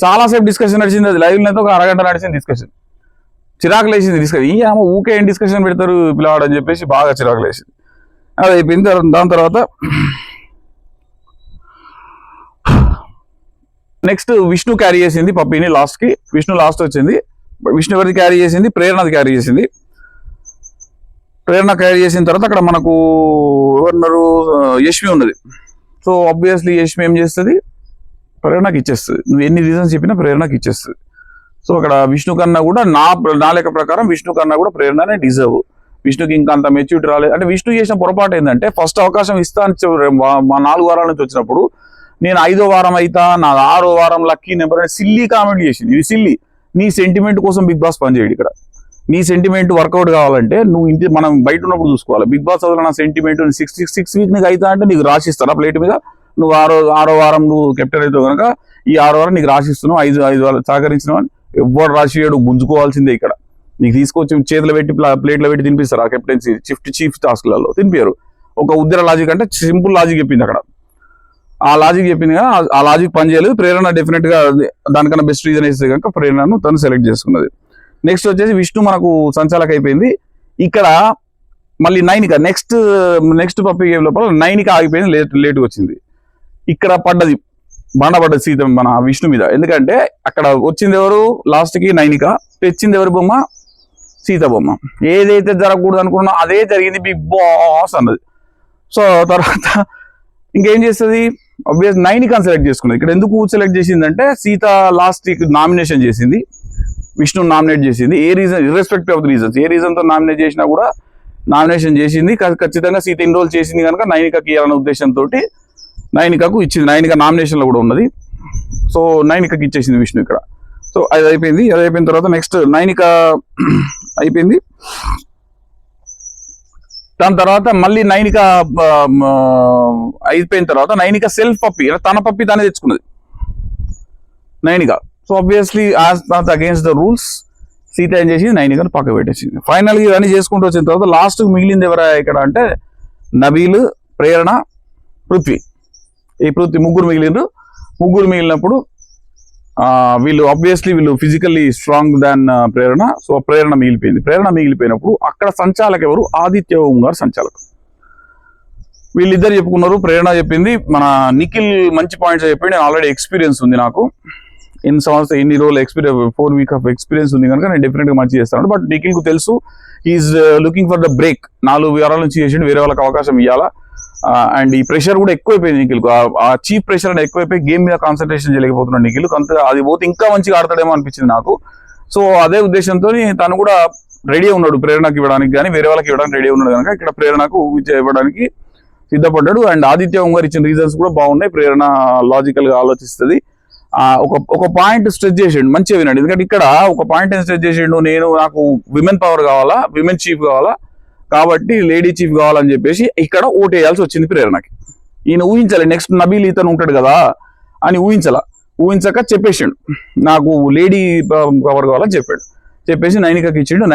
S1: చాలాసేపు డిస్కషన్ నడిచింది. అది లైవ్ అయితే ఒక అరగంట నడిచింది డిస్కషన్. చిరాకు లేచింది డిస్కషన్. ఈ ఆమె ఊకే ఏం డిస్కషన్ పెడతారు పిల్లవాడు అని చెప్పేసి బాగా చిరాకు లేచింది. అది అయిపోయింది. దాని తర్వాత నెక్స్ట్ విష్ణు క్యారీ చేసింది పప్పీని లాస్ట్కి. విష్ణు లాస్ట్ వచ్చింది. విష్ణు ఎవరిది క్యారీ చేసింది? ప్రేరణది క్యారీ చేసింది. ప్రేరణ క్యారీ చేసిన తర్వాత అక్కడ మనకు ఎవరున్నారు? యష్మి ఉన్నది. సో ఆబ్వియస్లీ యష్మి ఏం చేస్తుంది? ప్రేరణకి ఇచ్చేస్తుంది. నువ్వు ఎన్ని రీజన్స్ చెప్పినా ప్రేరణకి ఇచ్చేస్తుంది. సో అక్కడ విష్ణు కన్నా కూడా నా లెక్క ప్రకారం విష్ణు కన్నా కూడా ప్రేరణనే డిజర్వ్. విష్ణుకి ఇంకా అంత మెచ్యూరిటీ రాలేదు. అంటే విష్ణు చేసిన పొరపాటు ఏంటంటే ఫస్ట్ అవకాశం ఇస్తా అని 4 వారాల నుంచి వచ్చినప్పుడు నేను 5వ వారం అయితా, నా 6వ వారం లక్కీ నెంబర్ అని సిల్లీ కామెంట్ చేసింది. ఇది సిల్లీ. నీ సెంటిమెంట్ కోసం బిగ్ బాస్ పనిచేయడు ఇక్కడ. నీ సెంటిమెంట్ వర్కౌట్ కావాలంటే నువ్వు మనం బయట ఉన్నప్పుడు చూసుకోవాలి. బిగ్ బాస్ వల్ల నా సెంటిమెంట్ 6 వీక్ నీకు అవుతా అంటే నీకు రాసిస్తారా ప్లేట్ మీద? నువ్వు 6వ వారం నువ్వు కెప్టెన్ అయితే కనుక ఈ 6వ వారం నీకు రాసిస్తున్నావు, 5 వారాలు సహకరించినావు అని ఎవ్వరు రాసియాడు. గుంజుకోవాల్సిందే ఇక్కడ. నీకు తీసుకొచ్చి చేతులు పెట్టి ప్లేట్లో పెట్టి తినిపిస్తారు. ఆ కెప్టెన్సీ చీఫ్ టాస్క్లలో తినిపారు. ఒక ఉద్దర లాజిక్ అంటే సింపుల్ లాజిక్ చెప్పింది అక్కడ. ఆ లాజిక్ చెప్పింది కదా, ఆ లాజిక్ పనిచేయలేదు. ప్రేరణ డెఫినెట్ గా దానికన్నా బెస్ట్ రీజన్ వేస్తే కనుక ప్రేరణను తను సెలెక్ట్ చేసుకున్నది. నెక్స్ట్ వచ్చేసి విష్ణు మనకు సంచాలక అయిపోయింది. ఇక్కడ మళ్ళీ నైనిక నెక్స్ట్ పప్పి గేమ్ లోపల నైనిక ఆగిపోయింది, లేట్గా వచ్చింది. ఇక్కడ బండపడ్డది సీత మన విష్ణు మీద. ఎందుకంటే అక్కడ వచ్చింది ఎవరు? లాస్ట్కి నైనిక. తెచ్చింది ఎవరి బొమ్మ? సీత బొమ్మ. ఏదైతే జరగకూడదు అనుకున్నా అదే జరిగింది. బిగ్ బాస్ అన్నది. సో తర్వాత ఇంకేం చేస్తుంది? ఆబ్వియస్ నైనికని సెలెక్ట్ చేసుకున్నది. ఇక్కడ ఎందుకు సెలెక్ట్ చేసిందంటే సీత లాస్ట్ నామినేషన్ చేసింది, విష్ణు నామినేట్ చేసింది. ఏ reason, irrespective of the reasons, ఏ రీజన్తో నామినేట్ చేసినా కూడా నామినేషన్ చేసింది. ఖచ్చితంగా సీత ఎన్రోల్ చేసింది కనుక నైనికకి ఇవ్వాలనే ఉద్దేశంతో నైనికకు ఇచ్చింది. నైనిక నామినేషన్లో కూడా ఉన్నది. సో నైనికకి ఇచ్చేసింది విష్ణు ఇక్కడ. సో అది అయిపోయింది. అది అయిపోయిన తర్వాత నెక్స్ట్ నైనిక అయిపోయింది. దాని తర్వాత మళ్ళీ నైనిక అయిపోయిన తర్వాత నైనిక సెల్ఫ్ పప్పి, తన పప్పి తానే తెచ్చుకున్నది Nainika. So obviously as against the rules Seetha ఏం చేసింది, నైనికను పక్క పెట్టేసింది. ఫైనల్గా ఇవన్నీ చేసుకుంటూ వచ్చిన తర్వాత లాస్ట్ మిగిలింది ఎవరా ఇక్కడ అంటే నబీల్, ప్రేరణ, పృథ్వీ. ఈ పృథ్వీ ముగ్గురు మిగిలిండ్రు. ముగ్గురు మిగిలినప్పుడు వీళ్ళు ఫిజికల్లీ స్ట్రాంగ్ దాన్ ప్రేరణ. సో ప్రేరణ మిగిలిపోయింది. ప్రేరణ మిగిలిపోయినప్పుడు అక్కడ సంచాలక ఎవరు, ఆదిత్య ఓం గారు సంచాలకులు. వీళ్ళిద్దరు చెప్పుకున్నారు. ప్రేరణ చెప్పింది, మన నిఖిల్ మంచి పాయింట్స్ చెప్పింది. ఆల్రెడీ ఎక్స్పీరియన్స్ ఉంది నాకు, ఇన్ని రోజులు ఎక్స్పీరియన్స్, 4 వీక్ ఆఫ్ ఎక్స్పీరియన్స్ ఉంది కనుక నేను డెఫినెట్గా మంచి చేస్తాను. బట్ నిఖిల్కు తెలుసు is looking for the break. 4 వారాల నుంచి చేసిండు, వేరే వాళ్ళకి అవకాశం ఇవ్వాలా. అండ్ ఈ ప్రెషర్ కూడా ఎక్కువైపోయింది నిఖిల్కు. ఆ చీఫ్ ప్రెషర్ అనేది ఎక్కువైపోయి గేమ్ మీద కాన్సన్ట్రేషన్ చేయలేకపోతున్నాడు నిఖిల్కు. అంత అది పోతే ఇంకా మంచిగా ఆడతాడేమో అనిపించింది నాకు. సో అదే ఉద్దేశంతో తను కూడా రెడీ ఉన్నాడు ప్రేరణకు ఇవ్వడానికి, కానీ వేరే వాళ్ళకి ఇవ్వడానికి రెడీ ఉన్నాడు కనుక ఇక్కడ ప్రేరణకు ఇవ్వడానికి సిద్ధపడ్డాడు. అండ్ ఆదిత్య ఓం గారు ఇచ్చిన రీజన్స్ కూడా బాగున్నాయి. ప్రేరణ లాజికల్ గా ఆలోచిస్తుంది. ఒక పాయింట్ స్ట్రెచ్ చేసిండు, మంచిగా వినండి. ఎందుకంటే ఇక్కడ ఒక పాయింట్ స్ట్రెచ్ చేసిండు, నాకు విమెన్ పవర్ కావాలా, విమెన్ చీఫ్ కావాలా, కాబట్టి లేడీ చీఫ్ కావాలని చెప్పేసి ఇక్కడ ఓటు వేయాల్సి వచ్చింది ప్రేరణకి. ఈయన ఊహించాలి నెక్స్ట్ నబీల్ ఇతను ఉంటాడు కదా అని ఊహించక చెప్పేసిండు నాకు లేడీ పవర్ కావాలని చెప్పేసి నైనికకి ఇచ్చిండు.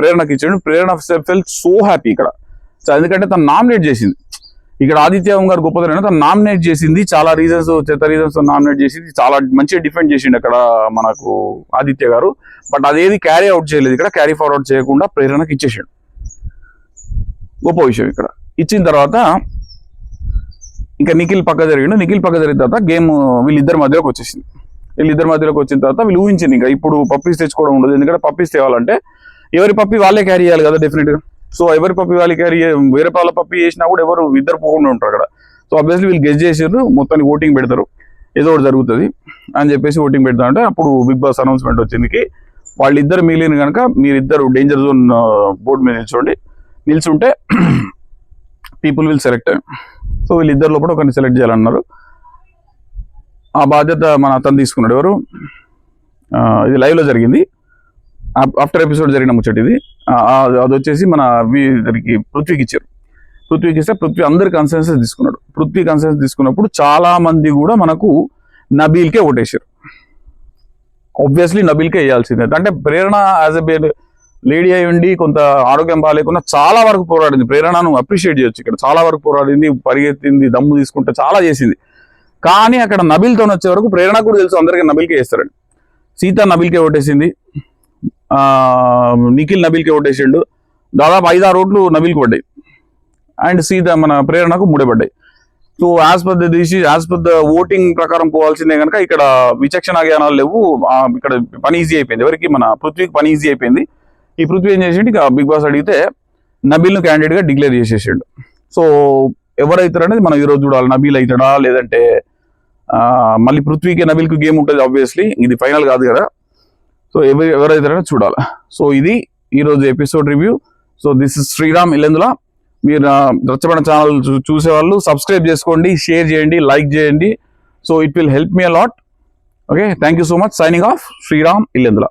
S1: ప్రేరణకి ఇచ్చిండు. ప్రేరణ ఫెల్ట్ సో హ్యాపీ ఇక్కడ. సో ఎందుకంటే తను నామినేట్ చేసింది. ఇక్కడ ఆదిత్య ఓం గారు గొప్పదైనా తను నామినేట్ చేసింది, చాలా రీజన్స్, చెత్త రీజన్స్ నామినేట్ చేసింది, చాలా మంచిగా డిఫెండ్ చేసిండు అక్కడ మనకు ఆదిత్య గారు. బట్ అదేది క్యారీ అవుట్ చేయలేదు, ఇక్కడ క్యారీ ఫార్వర్డ్ చేయకుండా ప్రేరణకి ఇచ్చేసాడు. గొప్ప విషయం. ఇక్కడ ఇచ్చిన తర్వాత ఇంకా నిఖిల్ పక్క జరిగిండు. నిఖిల్ పక్క జరిగిన తర్వాత గేమ్ వీళ్ళిద్దరి మధ్యలోకి వచ్చేసింది. వీళ్ళిద్దరి మధ్యలోకి వచ్చిన తర్వాత వీళ్ళు ఊహించింది ఇంకా ఇప్పుడు పప్పీస్ తెచ్చుకోవడం ఉండదు. ఎందుకంటే పప్పీస్ తేవాలంటే ఎవరి పప్పి వాళ్ళే క్యారీ చేయాలి కదా డెఫినెట్గా. సో ఎవరి పప్పి వాళ్ళకి క్యారీ, వేరే వాళ్ళ పప్పి చేసినా కూడా ఇద్దరు పోకుండా ఉంటారు అక్కడ. సో ఆబ్వియస్లీ వీళ్ళు గెస్ చేసారు, మొత్తానికి ఓటింగ్ పెడతారు, ఏదో ఒకటి జరుగుతుంది అని చెప్పేసి ఓటింగ్ పెడతా అంటే అప్పుడు బిగ్ బాస్ అనౌన్స్మెంట్ వచ్చింది. వాళ్ళిద్దరు మిగిలిన కనుక మీరిద్దరు డేంజర్ జోన్ బోర్డు మీద నిల్చుంటే పీపుల్ విల్ సెలెక్ట్. సో వీళ్ళిద్దరిలో కూడా ఒకరిని సెలెక్ట్ చేయాలన్నారు. ఆ బాధ్యత మన అతను తీసుకున్నాడు. ఎవరు, ఇది లైవ్లో జరిగింది, ఆఫ్టర్ ఎపిసోడ్ జరిగిన ముచ్చట ఇది. అది వచ్చేసి మన పృథ్వీకి ఇచ్చారు. పృథ్వీకి ఇస్తే పృథ్వీ అందరు కన్సెన్సస్ తీసుకున్నాడు. పృథ్వీ కన్సెన్సస్ తీసుకున్నప్పుడు చాలా మంది కూడా మనకు నబీల్కే ఓటేశారు. ఆబ్వియస్లీ నబీల్కే వేయాల్సిందే. అంటే ప్రేరణ యాజ్ ఎ లేడీ అయి ఉండి కొంత ఆరోగ్యం బాగాలేకుండా చాలా వరకు పోరాడింది. ప్రేరణను అప్రిషియేట్ చేయొచ్చు. ఇక్కడ చాలా వరకు పోరాడింది, పరిగెత్తింది, దమ్ము తీసుకుంటే చాలా చేసింది. కానీ అక్కడ నబీల్తో వచ్చే వరకు ప్రేరణ కూడా తెలుసు అందరికీ నబీల్కే వేస్తారండి. సీత నబీల్కే ఓటేసింది, నిఖిల్ నబీల్కే ఓటేసిండు. దాదాపు 5-6 ఓట్లు నబీల్కి పడ్డాయి. అండ్ సీత మన ప్రేరణకు 3 పడ్డాయి. So as per the voting ప్రకారం పోవాల్సిందే కనుక ఇక్కడ విచక్షణ జ్ఞానాలు లేవు. ఇక్కడ పని ఈజీ అయిపోయింది. ఎవరికి, మన పృథ్వీకి పని ఈజీ అయిపోయింది. ఈ పృథ్వీ ఏం చేసిండు, ఇక బిగ్ బాస్ అడిగితే నబీల్ను క్యాండిడేట్గా డిక్లేర్ చేసేసిండు. సో ఎవరైతారు అనేది మనం ఈరోజు చూడాలి. నబీల్ అవుతాడా లేదంటే మళ్ళీ పృథ్వీకి నబీల్కి గేమ్ ఉంటుంది. ఆబ్వియస్లీ ఇది ఫైనల్ కాదు కదా. సో ఎవరైతారనే చూడాలి. సో ఇది ఈరోజు episode review. So this is Sriram Illendula. మీరు రచ్చబండ ఛానల్ చూసేవాళ్ళు సబ్స్క్రైబ్ చేసుకోండి, షేర్ చేయండి, లైక్ చేయండి. So it will help me a lot. Okay, thank you so much. Signing off, Sriram Illendula.